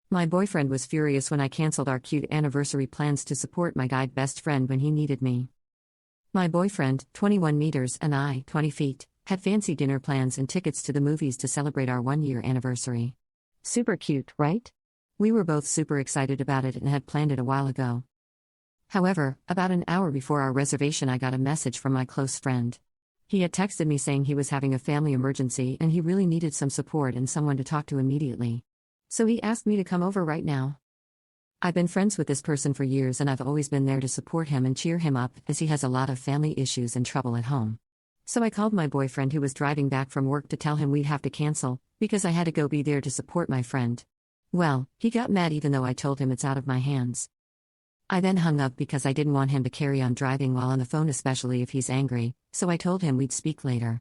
My boyfriend was furious when I canceled our cute anniversary plans to support my guide best friend when he needed me. My boyfriend, 21 meters, and I, 20 feet, had fancy dinner plans and tickets to the movies to celebrate our 1-year anniversary. Super cute, right? We were both super excited about it and had planned it a while ago. However, about an hour before our reservation, I got a message from my close friend. He had texted me saying he was having a family emergency and he really needed some support and someone to talk to immediately. So he asked me to come over right now. I've been friends with this person for years and I've always been there to support him and cheer him up as he has a lot of family issues and trouble at home. So I called my boyfriend who was driving back from work to tell him we'd have to cancel, because I had to go be there to support my friend. Well, he got mad even though I told him it's out of my hands. I then hung up because I didn't want him to carry on driving while on the phone, especially if he's angry, so I told him we'd speak later.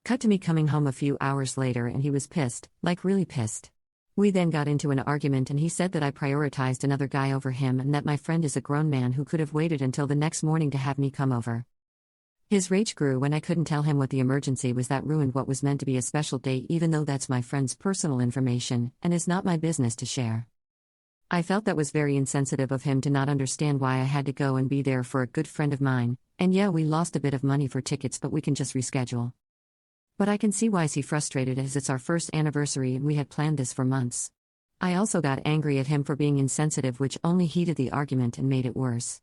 Cut to me coming home a few hours later and he was pissed, like really pissed. We then got into an argument and he said that I prioritized another guy over him and that my friend is a grown man who could have waited until the next morning to have me come over. His rage grew when I couldn't tell him what the emergency was that ruined what was meant to be a special day, even though that's my friend's personal information and is not my business to share. I felt that was very insensitive of him to not understand why I had to go and be there for a good friend of mine, and yeah, we lost a bit of money for tickets, but we can just reschedule. But I can see why he's frustrated as it's our first anniversary and we had planned this for months. I also got angry at him for being insensitive, which only heated the argument and made it worse.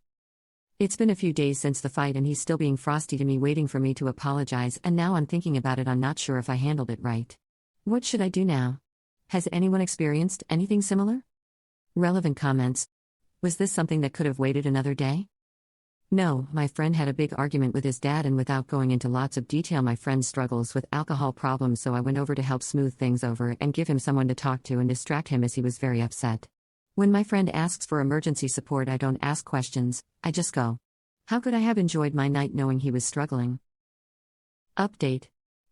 It's been a few days since the fight and he's still being frosty to me, waiting for me to apologize, and now I'm thinking about it, I'm not sure if I handled it right. What should I do now? Has anyone experienced anything similar? Relevant comments. Was this something that could have waited another day? No, my friend had a big argument with his dad, and without going into lots of detail, my friend struggles with alcohol problems, so I went over to help smooth things over and give him someone to talk to and distract him as he was very upset. When my friend asks for emergency support, I don't ask questions, I just go. How could I have enjoyed my night knowing he was struggling? Update.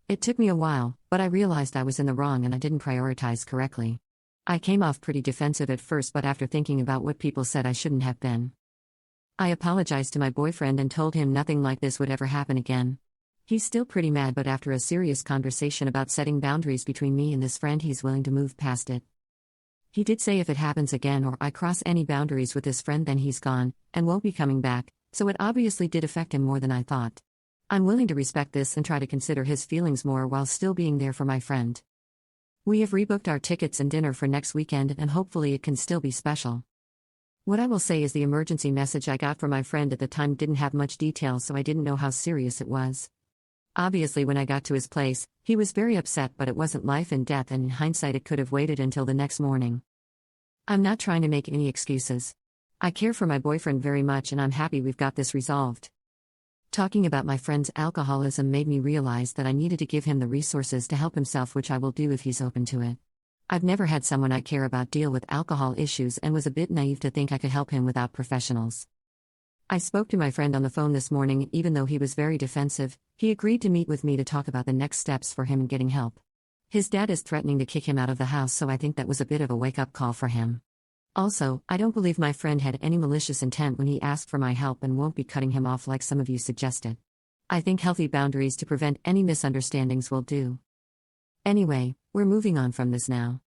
It took me a while, but I realized I was in the wrong and I didn't prioritize correctly. I came off pretty defensive at first, but after thinking about what people said, I shouldn't have been. I apologized to my boyfriend and told him nothing like this would ever happen again. He's still pretty mad, but after a serious conversation about setting boundaries between me and this friend, he's willing to move past it. He did say if it happens again or I cross any boundaries with this friend, then he's gone and won't be coming back, so it obviously did affect him more than I thought. I'm willing to respect this and try to consider his feelings more while still being there for my friend. We have rebooked our tickets and dinner for next weekend, and hopefully it can still be special. What I will say is the emergency message I got from my friend at the time didn't have much detail, so I didn't know how serious it was. Obviously, when I got to his place, he was very upset, but it wasn't life and death, and in hindsight it could have waited until the next morning. I'm not trying to make any excuses. I care for my boyfriend very much and I'm happy we've got this resolved. Talking about my friend's alcoholism made me realize that I needed to give him the resources to help himself, which I will do if he's open to it. I've never had someone I care about deal with alcohol issues and was a bit naive to think I could help him without professionals. I spoke to my friend on the phone this morning, and even though he was very defensive, he agreed to meet with me to talk about the next steps for him in getting help. His dad is threatening to kick him out of the house, so I think that was a bit of a wake-up call for him. Also, I don't believe my friend had any malicious intent when he asked for my help and won't be cutting him off like some of you suggested. I think healthy boundaries to prevent any misunderstandings will do. Anyway, we're moving on from this now.